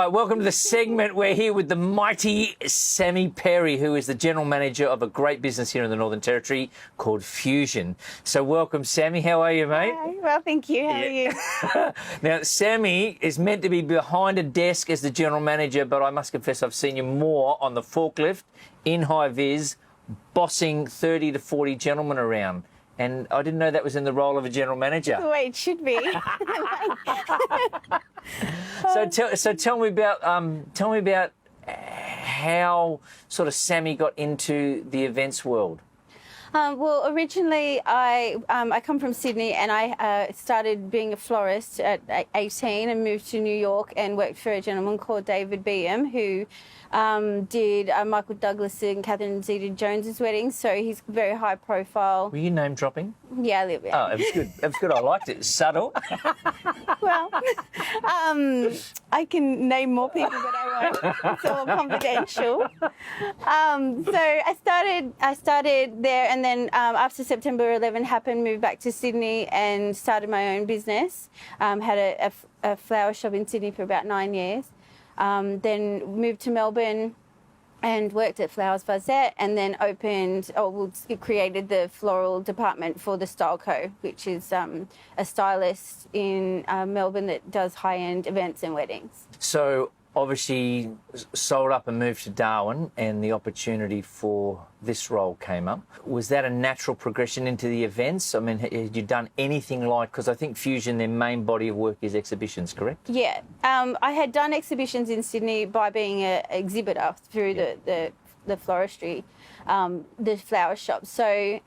right, welcome to the segment. We're here with the mighty Sammy Perry, who is the general manager of a great business here in the Northern Territory called Fusion. So welcome, Sammy. How are you, mate? Hi. Well, thank you. How are you? Now, Sammy is meant to be behind a desk as the general manager, but I must confess I've seen you more on the forklift, in high-vis, bossing 30 to 40 gentlemen around. And I didn't know that was in the role of a general manager. The way it should be. So tell me about how sort of Sammy got into the events world. Well, originally I come from Sydney, and I started being a florist at 18 and moved to New York and worked for a gentleman called David Beam, who did Michael Douglas and Catherine Zeta-Jones's wedding. So he's very high profile. Were you name dropping? Yeah, a little bit. Oh, it was good. It was good. I liked it. Subtle. Well, I can name more people, but I won't. It's all confidential. So I started there, and then after September 11 happened, moved back to Sydney and started my own business. Had a flower shop in Sydney for about 9 years. Then moved to Melbourne and worked at Flowers Vazette, and then created the floral department for the Style Co, which is a stylist in Melbourne that does high-end events and weddings. So obviously sold up and moved to Darwin, and the opportunity for this role came up. Was that a natural progression into the events? I mean, had you done anything like, because I think Fusion, their main body of work is exhibitions, correct? Yeah. I had done exhibitions in Sydney by being an exhibitor through the floristry, the flower shop. So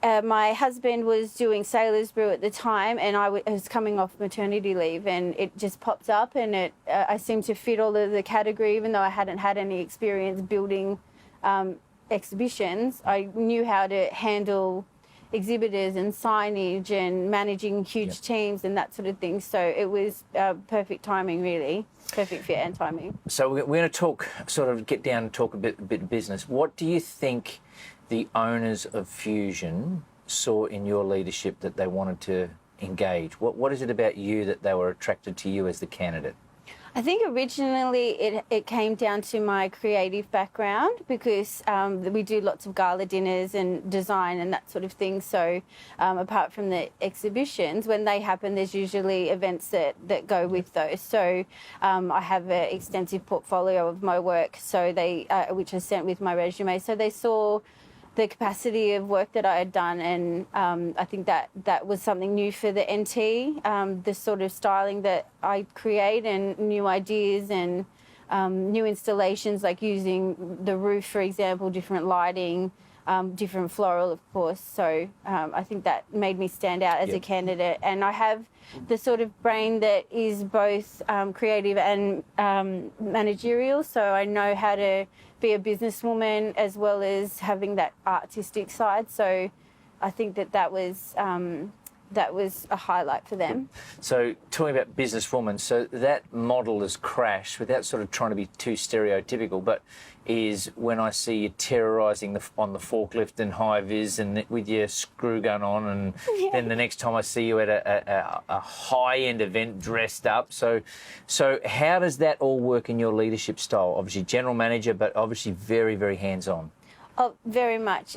my husband was doing Sailor's Brew at the time, and I was coming off maternity leave, and it just popped up, and I seemed to fit all of the category, even though I hadn't had any experience building exhibitions. I knew how to handle exhibitors and signage and managing huge teams and that sort of thing. So it was perfect timing, really. Perfect fit and timing. So we're going to get down and talk a bit business. What do you think the owners of Fusion saw in your leadership that they wanted to engage? What is it about you that they were attracted to you as the candidate? I think originally it came down to my creative background, because we do lots of gala dinners and design and that sort of thing. So apart from the exhibitions, when they happen, there's usually events that go with those. So I have an extensive portfolio of my work, so which I sent with my resume. So they saw the capacity of work that I had done, and I think that was something new for the NT, the sort of styling that I create, and new ideas and new installations, like using the roof, for example, different lighting, different floral, of course. So I think that made me stand out as a candidate, and I have the sort of brain that is both creative and managerial, so I know how to be a businesswoman as well as having that artistic side. So I think that was a highlight for them. So talking about businesswoman, so that model has crashed, without sort of trying to be too stereotypical, but is when I see you terrorising on the forklift and high-vis and with your screw gun on, and then the next time I see you at a high-end event dressed up. So how does that all work in your leadership style? Obviously general manager, but obviously very, very hands-on. Oh, very much.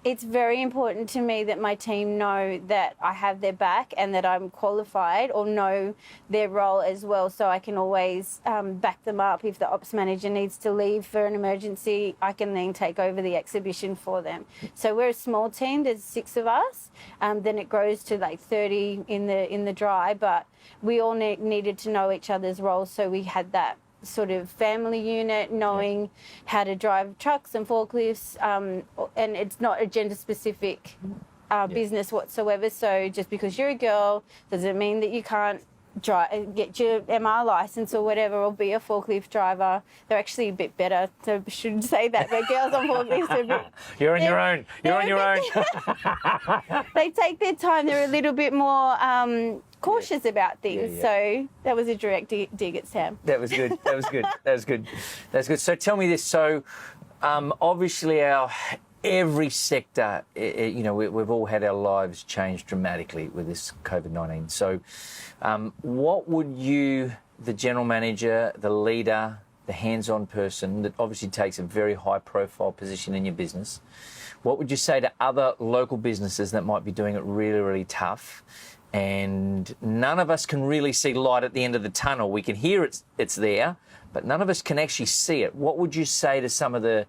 It's very important to me that my team know that I have their back and that I'm qualified, or know their role as well, so I can always back them up. If the ops manager needs to leave for an emergency, I can then take over the exhibition for them. So we're a small team, there's 6 of us, then it grows to like 30 in the dry, but we all needed to know each other's roles, so we had that sort of family unit, knowing how to drive trucks and forklifts, and it's not a gender specific business whatsoever. So just because you're a girl doesn't mean that you can't get your MR license or whatever, or be a forklift driver. They're actually a bit better, so I shouldn't say that, but girls on forklifts are a bit... You're on your own. You're on your own. They take their time. They're a little bit more cautious about things. So that was a direct dig at Sam. That was good. That was good. That was good. That's good. So tell me this. So obviously every sector, we've all had our lives change dramatically with this COVID-19. So what would you the general manager, the leader, the hands-on person that obviously takes a very high-profile position in your business, what would you say to other local businesses that might be doing it really, really tough? And none of us can really see light at the end of the tunnel. We can hear it's there, but none of us can actually see it. What would you say to some of the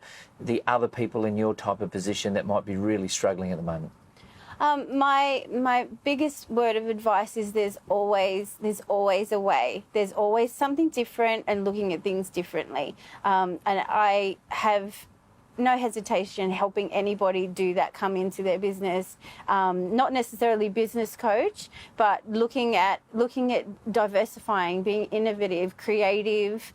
other people in your type of position that might be really struggling at the moment? My biggest word of advice is there's always a way. There's always something different and looking at things differently. And I have no hesitation helping anybody do that, come into their business, not necessarily business coach, but looking at diversifying, being innovative, creative,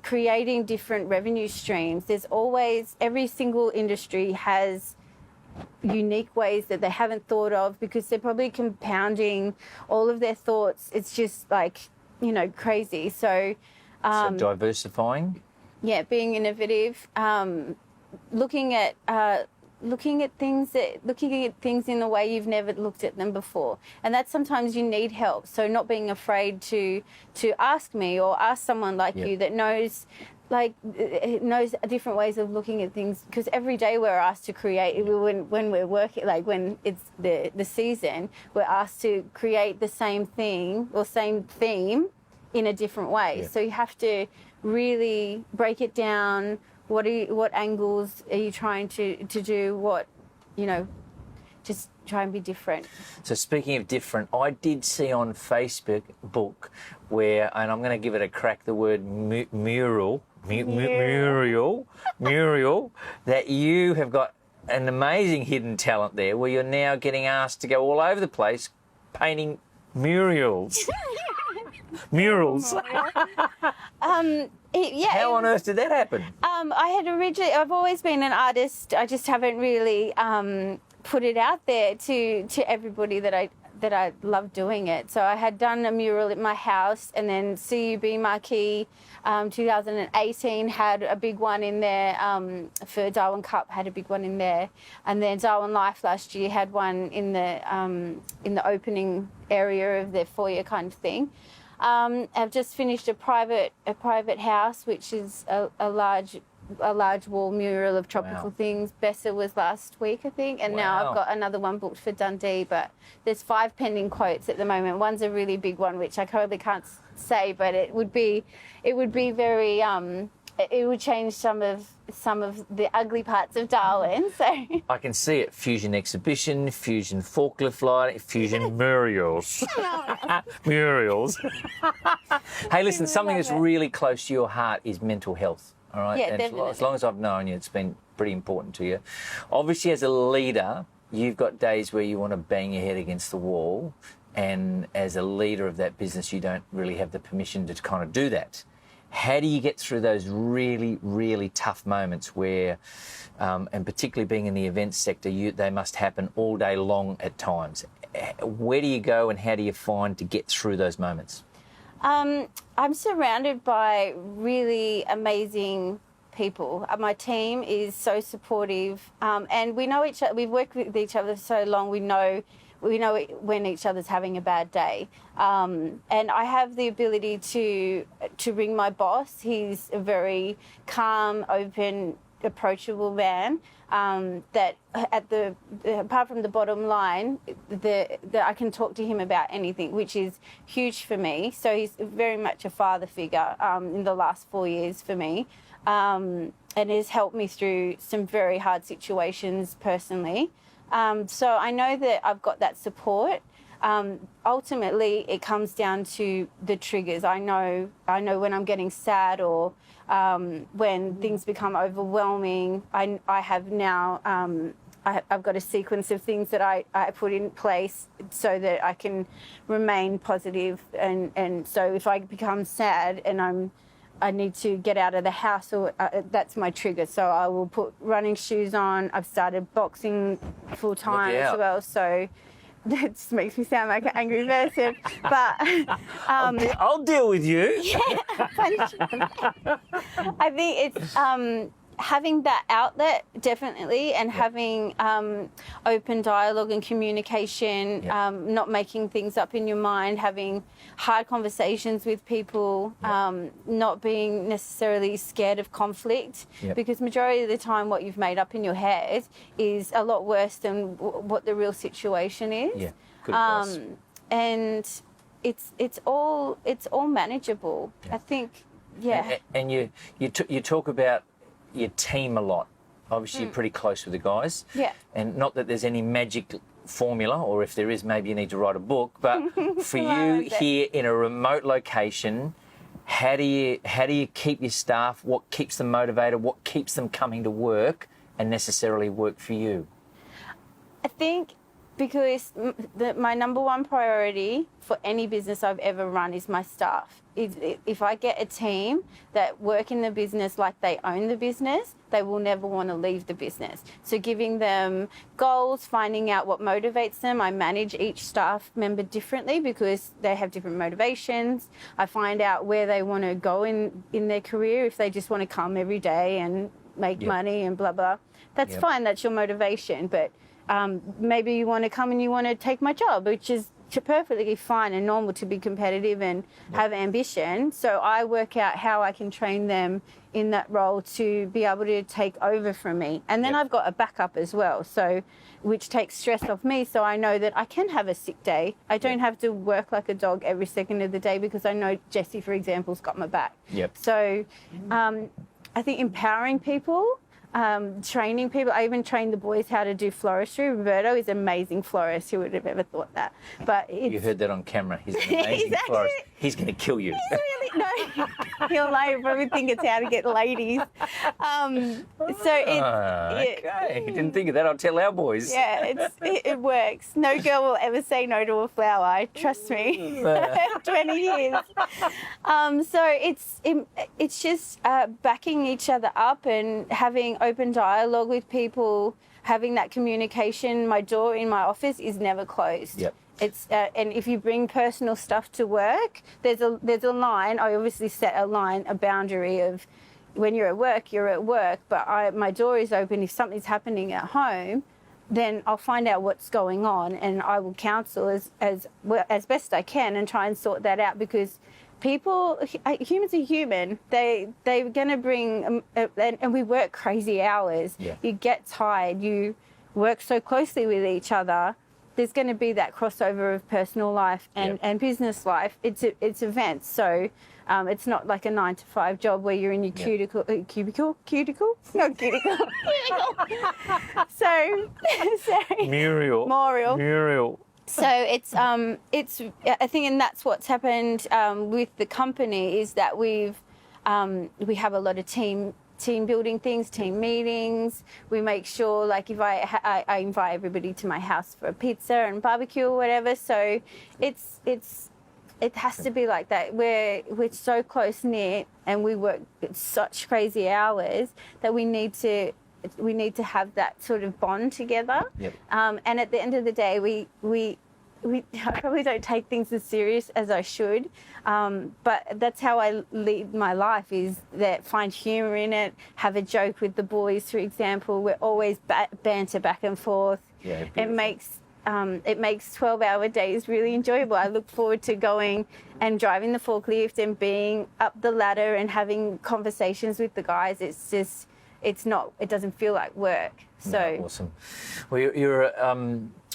creating different revenue streams. There's always, every single industry has unique ways that they haven't thought of because they're probably compounding all of their thoughts. It's just like, crazy. So diversifying? Yeah, being innovative, looking at things in a way you've never looked at them before, and that sometimes you need help. So not being afraid to ask me or ask someone like you that knows different ways of looking at things, because every day we're asked to create. When we're working, like when it's the season, we're asked to create the same thing or same theme in a different way. So you have to really break it down. What angles are you trying to do? Just try and be different. So speaking of different, I did see on Facebook where, and I'm going to give it a crack, the word mural, that you have got an amazing hidden talent there, where you're now getting asked to go all over the place painting murals. Murals. How on earth did that happen? I've always been an artist. I just haven't really put it out there to everybody that I love doing it. So I had done a mural at my house, and then CUB Marquee 2018 had a big one in there, for Darwin Cup had a big one in there, and then Darwin Life last year had one in the opening area of their foyer kind of thing. I've just finished a private house, which is a large wall mural of tropical things. Bessa was last week, I think, and now I've got another one booked for Dundee. But there's 5 pending quotes at the moment. One's a really big one, which I probably can't say, but it would be very. It would change some of the ugly parts of Darwin. So I can see it: fusion exhibition, fusion forklift lighting, fusion murals. Murals. Hey, listen, something that's really close to your heart is mental health. All right, yeah, definitely. As long as I've known you, it's been pretty important to you. Obviously, as a leader, you've got days where you want to bang your head against the wall, and as a leader of that business, you don't really have the permission to kind of do that. How do you get through those really, really tough moments where, and particularly being in the events sector, they must happen all day long at times? Where do you go and how do you find to get through those moments? I'm surrounded by really amazing people. My team is so supportive, and we know each other. We've worked with each other so long. We know when each other's having a bad day, and I have the ability to ring my boss. He's a very calm, open, approachable man. That apart from the bottom line, that I can talk to him about anything, which is huge for me. So he's very much a father figure in the last 4 years for me, and has helped me through some very hard situations personally. So I know that I've got that support. Ultimately, it comes down to the triggers. I know when I'm getting sad or when things become overwhelming. I have now, I've got a sequence of things that I put in place so that I can remain positive. And so if I become sad and I need to get out of the house, or that's my trigger. So I will put running shoes on. I've started boxing full time as well. So that just makes me sound like an angry person. But I'll deal with you. Yeah, I think it's having that outlet, definitely, and having open dialogue and communication, not making things up in your mind, having hard conversations with people, not being necessarily scared of conflict, because majority of the time what you've made up in your head is a lot worse than what the real situation is. Yeah, good advice. And it's all manageable. I think. Yeah. And you talk about your team a lot. Obviously, you're pretty close with the guys. Yeah. And not that there's any magic formula, or if there is, maybe you need to write a book. But for you here in a remote location, how do you keep your staff? What keeps them motivated? What keeps them coming to work and necessarily work for you? I think because my number one priority for any business I've ever run is my staff. If I get a team that work in the business like they own the business, they will never want to leave the business. So giving them goals, finding out what motivates them. I manage each staff member differently because they have different motivations. I find out where they want to go in their career. If they just want to come every day and make money and blah, blah, that's fine. That's your motivation. But maybe you want to come and you want to take my job, which is perfectly fine and normal to be competitive and have ambition. So I work out how I can train them in that role to be able to take over from me. And then I've got a backup as well, so which takes stress off me, so I know that I can have a sick day. I don't have to work like a dog every second of the day because I know Jessie, for example, has got my back. So I think empowering people, training people. I even train the boys how to do floristry. Roberto is an amazing florist. Who would have ever thought that? But you heard that on camera. He's an amazing florist. He's going to kill you. He's really, no, he'll probably think it's how to get ladies. Okay, didn't think of that. I'll tell our boys. Yeah, it works. No girl will ever say no to a flower. Trust me. 20 years. So it's just backing each other up and having open dialogue with people, having that communication. My door in my office is never closed. It's and if you bring personal stuff to work, there's a line. I obviously set a boundary of when you're at work, but my door is open. If something's happening at home, then I'll find out what's going on and I will counsel as best I can and try and sort that out, because humans are human. They're going to bring, and we work crazy hours. You get tired. You work so closely with each other. There's going to be that crossover of personal life and business life. It's events. So it's not like a 9-to-5 job where you're in your cubicle. No, cuticle. So Muriel. So it's I think, and that's what's happened with the company, is that we have a lot of team building things, team meetings. We make sure, like, if I invite everybody to my house for a pizza and barbecue or whatever. So it has to be like that. We're so close knit and we work such crazy hours that we need to have that sort of bond together. And at the end of the day, I probably don't take things as serious as I should, but that's how I lead my life, is that find humour in it, have a joke with the boys, for example. We're always banter back and forth. It makes 12-hour days really enjoyable. I look forward to going and driving the forklift and being up the ladder and having conversations with the guys. It doesn't feel like work. So awesome. Well, you're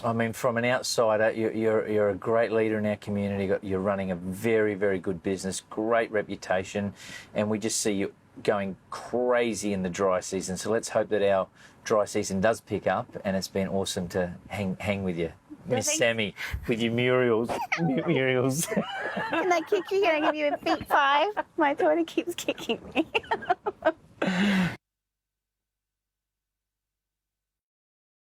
I mean, from an outsider, you're a great leader in our community. You're running a very, very good business, great reputation, and we just see you going crazy in the dry season. So let's hope that our dry season does pick up, and it's been awesome to hang with you, Miss Sammy, with your Muriels. Can I kick you? Can I give you a feet 5? My daughter keeps kicking me.